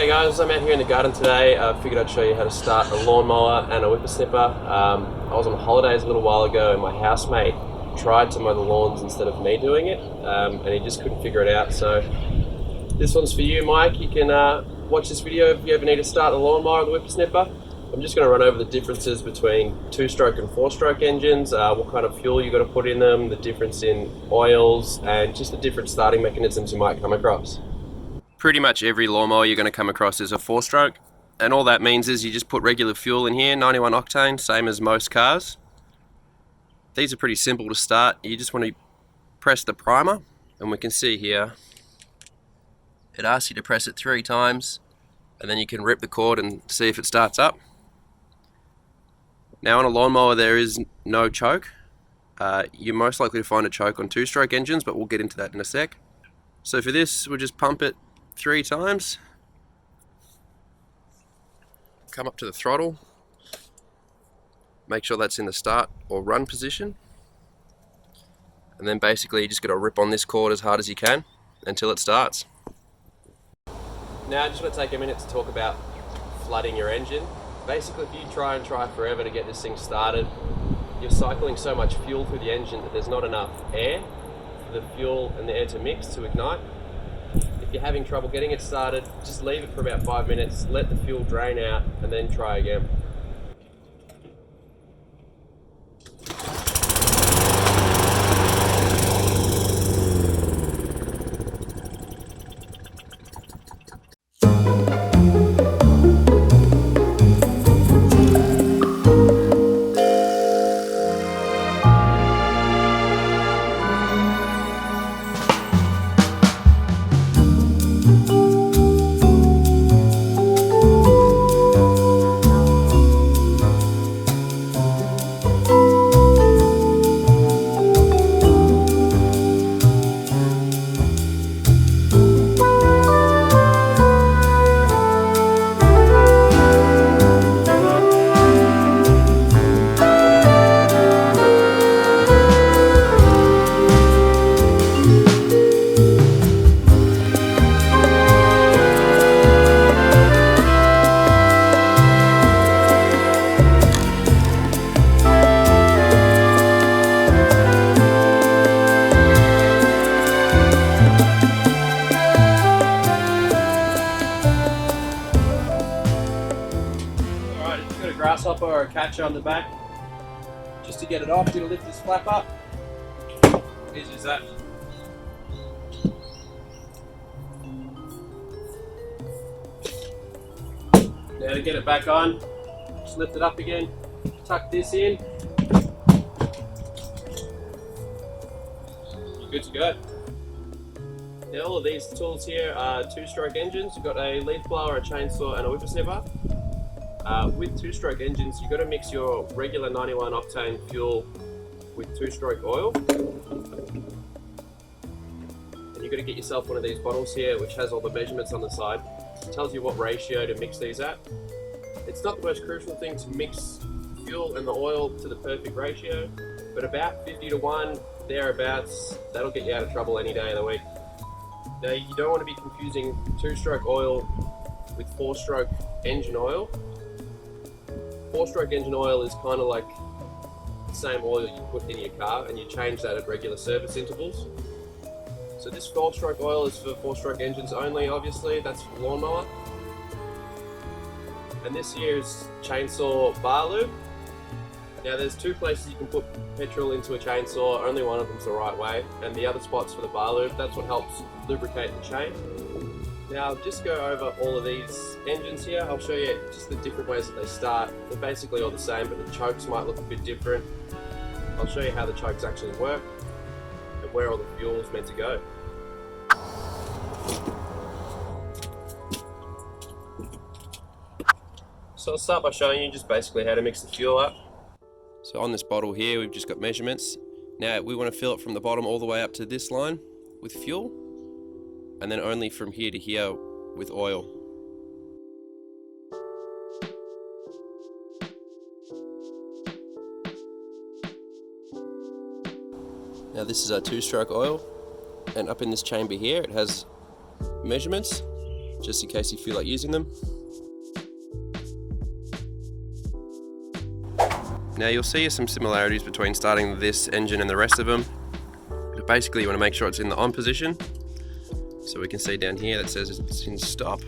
Okay guys, I'm out here in the garden today. I figured I'd show you how to start a lawnmower and a whippersnipper. I was on holidays a little while ago and my housemate tried to mow the lawns instead of me doing it, and he just couldn't figure it out. So this one's for you, Mike. You can watch this video if you ever need to start a lawnmower or the whippersnipper. I'm just going to run over the differences between 2-stroke and 4-stroke engines, what kind of fuel you've got to put in them, the difference in oils, and just the different starting mechanisms you might come across. Pretty much every lawnmower you're going to come across is a 4-stroke, and all that means is you just put regular fuel in here, 91 octane, same as most cars. These are pretty simple to start. You just want to press the primer, and we can see here it asks you to press it 3 times, and then you can rip the cord and see if it starts up. Now on a lawnmower there is no choke. You're most likely to find a choke on 2-stroke engines, but we'll get into that in a sec. So for this, we'll just pump it 3 times, come up to the throttle, make sure that's in the start or run position, and then basically you just got to rip on this cord as hard as you can until it starts. Now I just want to take a minute to talk about flooding your engine. Basically, if you try forever to get this thing started, you're cycling so much fuel through the engine that there's not enough air for the fuel and the air to mix to ignite. If you're having trouble getting it started, just leave it for about 5 minutes, let the fuel drain out, and then try again. Grasshopper or a catcher on the back. Just to get it off, you're going to lift this flap up. Easy as that. Now to get it back on, just lift it up again, tuck this in. You're good to go. Now all of these tools here are 2-stroke engines. You've got a leaf blower, a chainsaw and a whippersnipper. With 2-stroke engines, you've got to mix your regular 91 octane fuel with 2-stroke oil. And you've got to get yourself one of these bottles here which has all the measurements on the side. It tells you what ratio to mix these at. It's not the most crucial thing to mix fuel and the oil to the perfect ratio, but about 50-to-1, thereabouts, that'll get you out of trouble any day of the week. Now you don't want to be confusing 2-stroke oil with 4-stroke engine oil. 4-stroke engine oil is kind of like the same oil you put in your car, and you change that at regular service intervals. So this 4-stroke oil is for 4-stroke engines only, obviously, that's for lawnmower. And this here is chainsaw bar lube. Now there's 2 places you can put petrol into a chainsaw, only one of them's the right way, and the other spot's for the bar lube. That's what helps lubricate the chain. Now I'll just go over all of these engines here. I'll show you just the different ways that they start. They're basically all the same, but the chokes might look a bit different. I'll show you how the chokes actually work and where all the fuel is meant to go. So I'll start by showing you just basically how to mix the fuel up. So on this bottle here we've just got measurements. Now we want to fill it from the bottom all the way up to this line with fuel, and then only from here to here with oil. Now this is our 2-stroke oil, and up in this chamber here it has measurements. just in case you feel like using them. Now you'll see some similarities between starting this engine and the rest of them. But basically you want to make sure it's in the on position. So we can see down here that says it's in stop.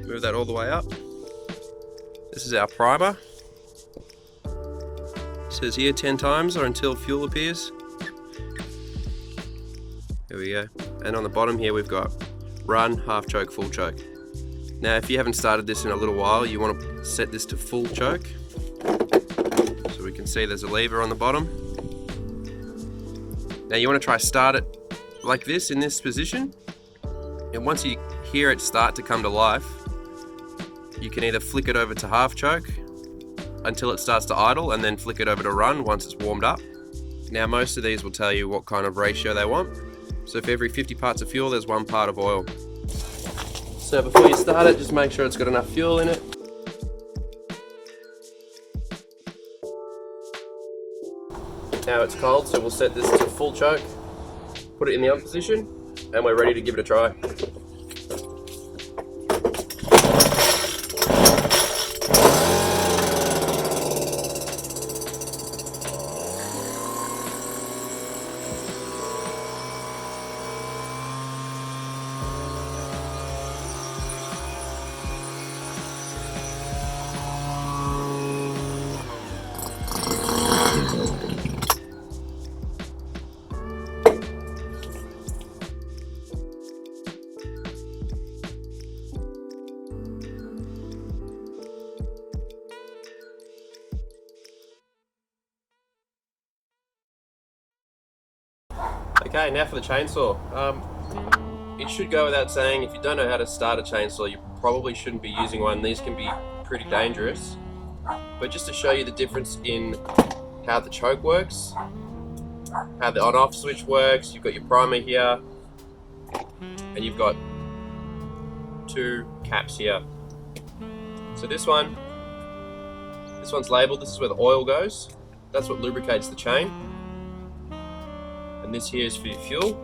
Move that all the way up. This is our primer. It says here 10 times or until fuel appears. There we go. And on the bottom here we've got run, half choke, full choke. Now if you haven't started this in a little while, you want to set this to full choke. So we can see there's a lever on the bottom. Now you want to try start it like this in this position, and once you hear it start to come to life, you can either flick it over to half choke until it starts to idle and then flick it over to run once it's warmed up. Now most of these will tell you what kind of ratio they want. So for every 50 parts of fuel, there's 1 part of oil. So before you start it, just make sure it's got enough fuel in it. Now it's cold, so we'll set this to full choke, put it in the on position, and we're ready to give it a try. Okay, now for the chainsaw. It should go without saying, if you don't know how to start a chainsaw, you probably shouldn't be using one. These can be pretty dangerous. But just to show you the difference in how the choke works, how the on-off switch works, you've got your primer here, and you've got 2 caps here. So this one's labelled, this is where the oil goes. That's what lubricates the chain. And this here is for your fuel.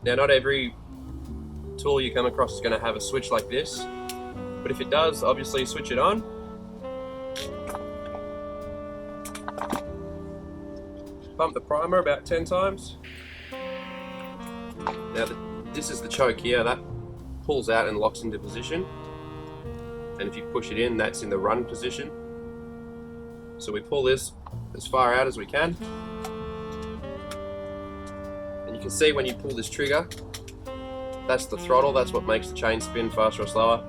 Now not every tool you come across is going to have a switch like this, but if it does, obviously switch it on. Pump the primer about 10 times. Now this is the choke here, that pulls out and locks into position. And if you push it in, that's in the run position. So we pull this as far out as we can. And you can see when you pull this trigger, that's the throttle, that's what makes the chain spin faster or slower.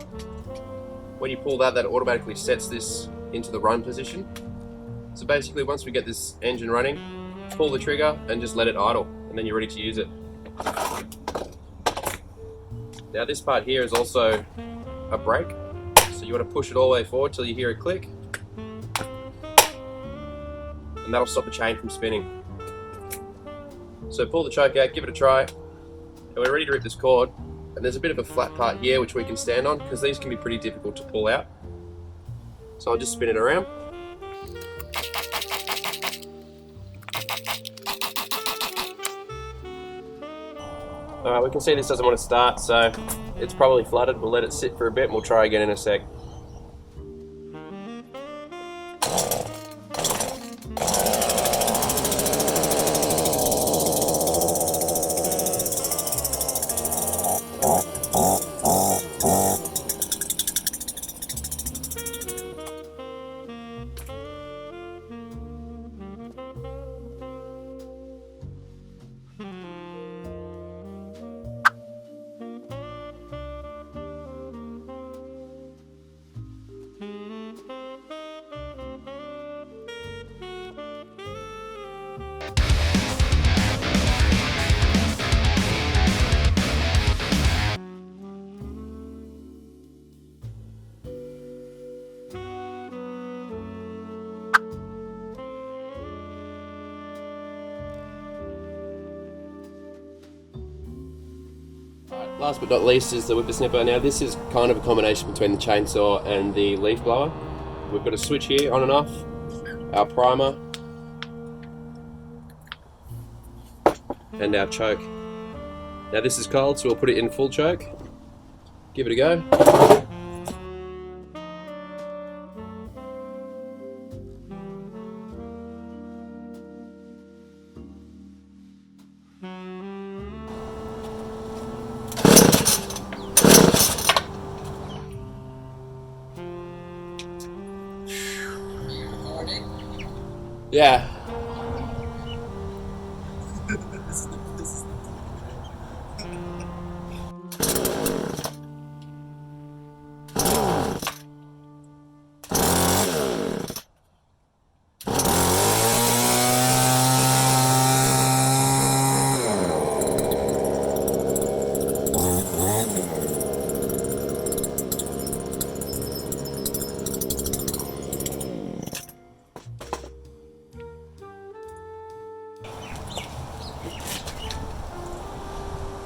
When you pull that automatically sets this into the run position. So basically once we get this engine running, pull the trigger and just let it idle, and then you're ready to use it. Now this part here is also a brake. So you want to push it all the way forward till you hear it click, and that'll stop the chain from spinning. So pull the choke out, give it a try, and we're ready to rip this cord. And there's a bit of a flat part here which we can stand on, because these can be pretty difficult to pull out. So I'll just spin it around. We can see this doesn't want to start, so it's probably flooded. We'll let it sit for a bit and we'll try again in a sec. Last but not least is the whippersnipper. Now this is kind of a combination between the chainsaw and the leaf blower. We've got a switch here on and off, our primer, and our choke. Now this is cold, so we'll put it in full choke. Give it a go. Yeah.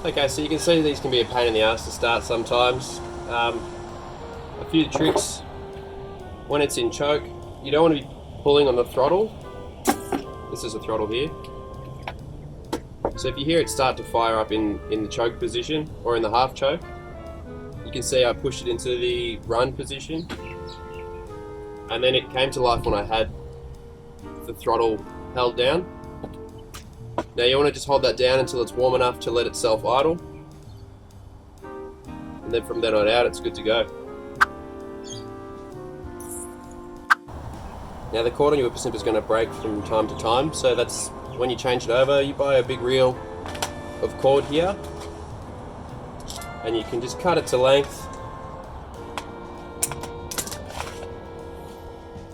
Okay, so you can see these can be a pain in the ass to start sometimes. A few tricks. When it's in choke, you don't want to be pulling on the throttle. This is a throttle here. So if you hear it start to fire up in the choke position or in the half choke, you can see I pushed it into the run position, and then it came to life when I had the throttle held down. Now you want to just hold that down until it's warm enough to let itself idle, and then from then on out it's good to go. Now the cord on your whippersnipper is going to break from time to time, so that's when you change it over. You buy a big reel of cord here, and you can just cut it to length.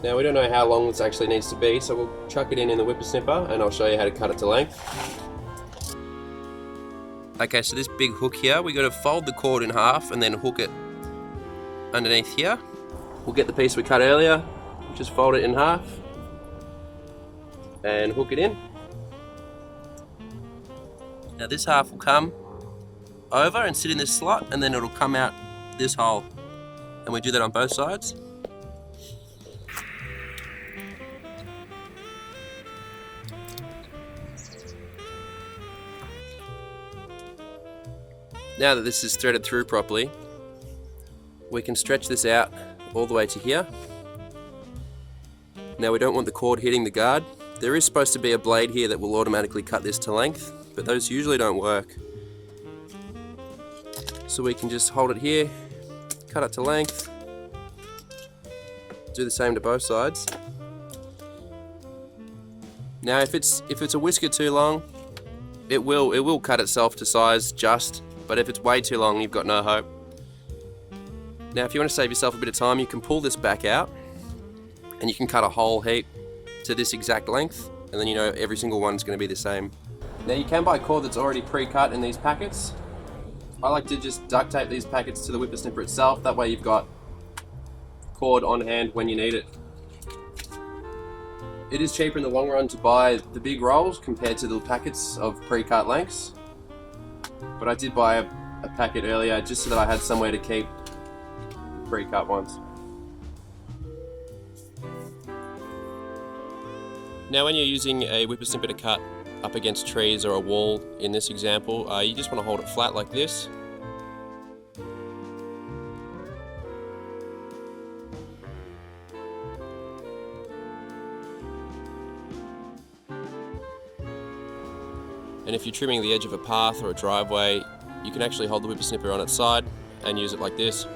Now we don't know how long this actually needs to be, so we'll chuck it in the whippersnipper and I'll show you how to cut it to length. Okay, so this big hook here, we got to fold the cord in half and then hook it underneath here. We'll get the piece we cut earlier, just fold it in half and hook it in. Now this half will come over and sit in this slot, and then it'll come out this hole, and we do that on both sides. Now that this is threaded through properly, we can stretch this out all the way to here. Now we don't want the cord hitting the guard. There is supposed to be a blade here that will automatically cut this to length, but those usually don't work. So we can just hold it here, cut it to length, do the same to both sides. Now if it's a whisker too long, it will cut itself to size just, but if it's way too long, you've got no hope. Now if you want to save yourself a bit of time, you can pull this back out and you can cut a whole heap to this exact length, and then you know every single one's going to be the same. Now you can buy cord that's already pre-cut in these packets. I like to just duct tape these packets to the whippersnipper itself, that way you've got cord on hand when you need it. It is cheaper in the long run to buy the big rolls compared to the packets of pre-cut lengths, but I did buy a packet earlier just so that I had somewhere to keep pre-cut ones. Now when you're using a whippersnipper to cut up against trees or a wall in this example, you just want to hold it flat like this. And if you're trimming the edge of a path or a driveway, you can actually hold the whippersnipper on its side and use it like this.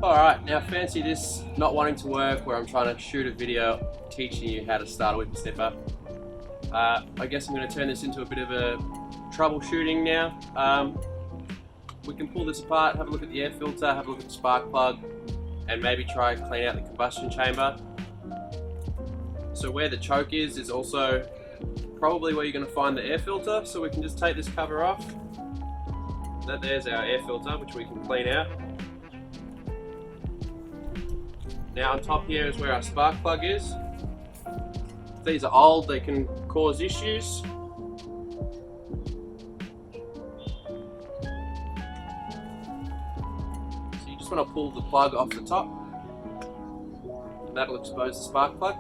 Alright, now fancy this not wanting to work where I'm trying to shoot a video teaching you how to start a whippersnipper. I guess I'm going to turn this into a bit of a troubleshooting now. We can pull this apart, have a look at the air filter, have a look at the spark plug, and maybe try and clean out the combustion chamber. So where the choke is also probably where you're going to find the air filter. So we can just take this cover off. There's our air filter, which we can clean out. Now on top here is where our spark plug is. If these are old, they can cause issues. So you just want to pull the plug off the top. And that'll expose the spark plug.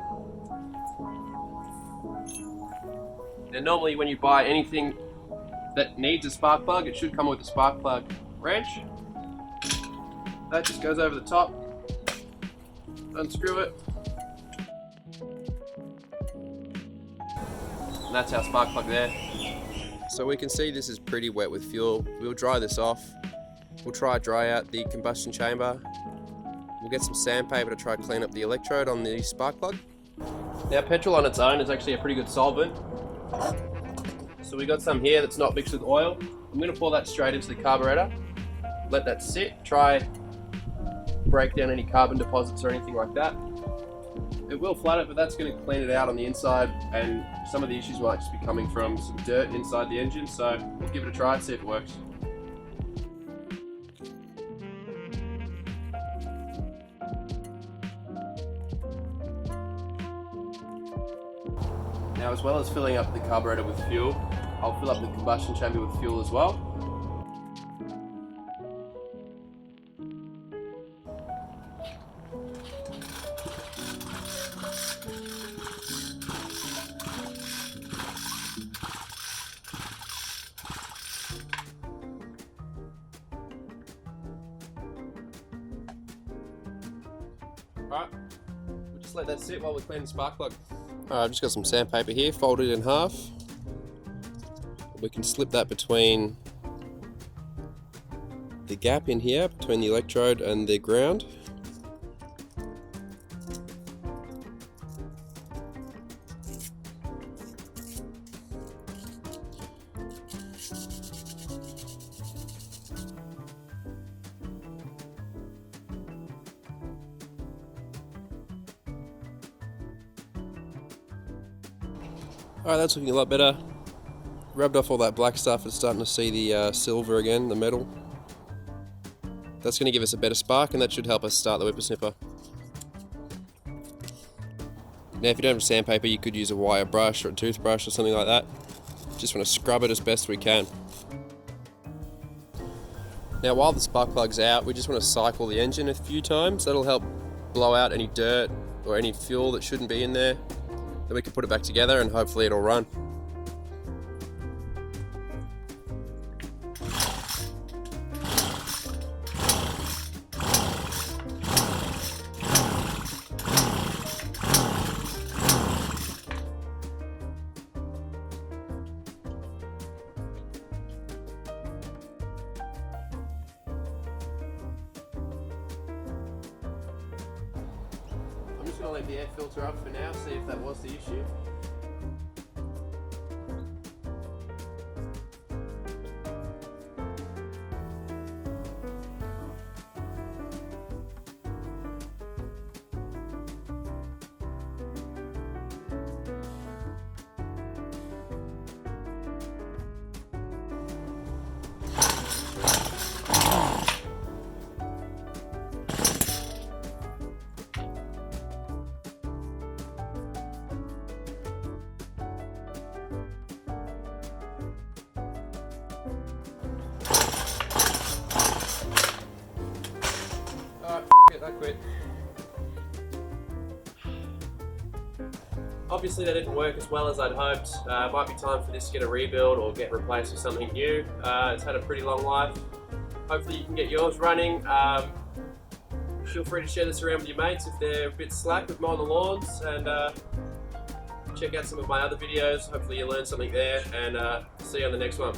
And normally when you buy anything that needs a spark plug, it should come with a spark plug wrench. That just goes over the top. Unscrew it. And that's our spark plug there. So we can see this is pretty wet with fuel. We'll dry this off. We'll try dry out the combustion chamber. We'll get some sandpaper to try to clean up the electrode on the spark plug. Now petrol on its own is actually a pretty good solvent. So we got some here that's not mixed with oil. I'm going to pour that straight into the carburetor. Let that sit, try break down any carbon deposits or anything like that. It will flood it, but that's going to clean it out on the inside, and some of the issues might just be coming from some dirt inside the engine, so we'll give it a try and see if it works. Now, as well as filling up the carburetor with fuel, I'll fill up the combustion chamber with fuel as well. Alright, we'll just let that sit while we clean the spark plug. Alright, I've just got some sandpaper here, folded in half. We can slip that between the gap in here, between the electrode and the ground. Alright, that's looking a lot better. Rubbed off all that black stuff, it's starting to see the silver again, the metal. That's going to give us a better spark, and that should help us start the whippersnipper. Now if you don't have sandpaper, you could use a wire brush or a toothbrush or something like that. Just want to scrub it as best we can. Now while the spark plug's out, we just want to cycle the engine a few times. That'll help blow out any dirt or any fuel that shouldn't be in there. Then we can put it back together and hopefully it'll run. I'm just going to leave the air filter up for now, see if that was the issue. I quit. Obviously that didn't work as well as I'd hoped. Might be time for this to get a rebuild or get replaced with something new. It's had a pretty long life. Hopefully you can get yours running. Feel free to share this around with your mates if they're a bit slack with mowing the lawns, and check out some of my other videos. Hopefully you learned something there, and see you on the next one.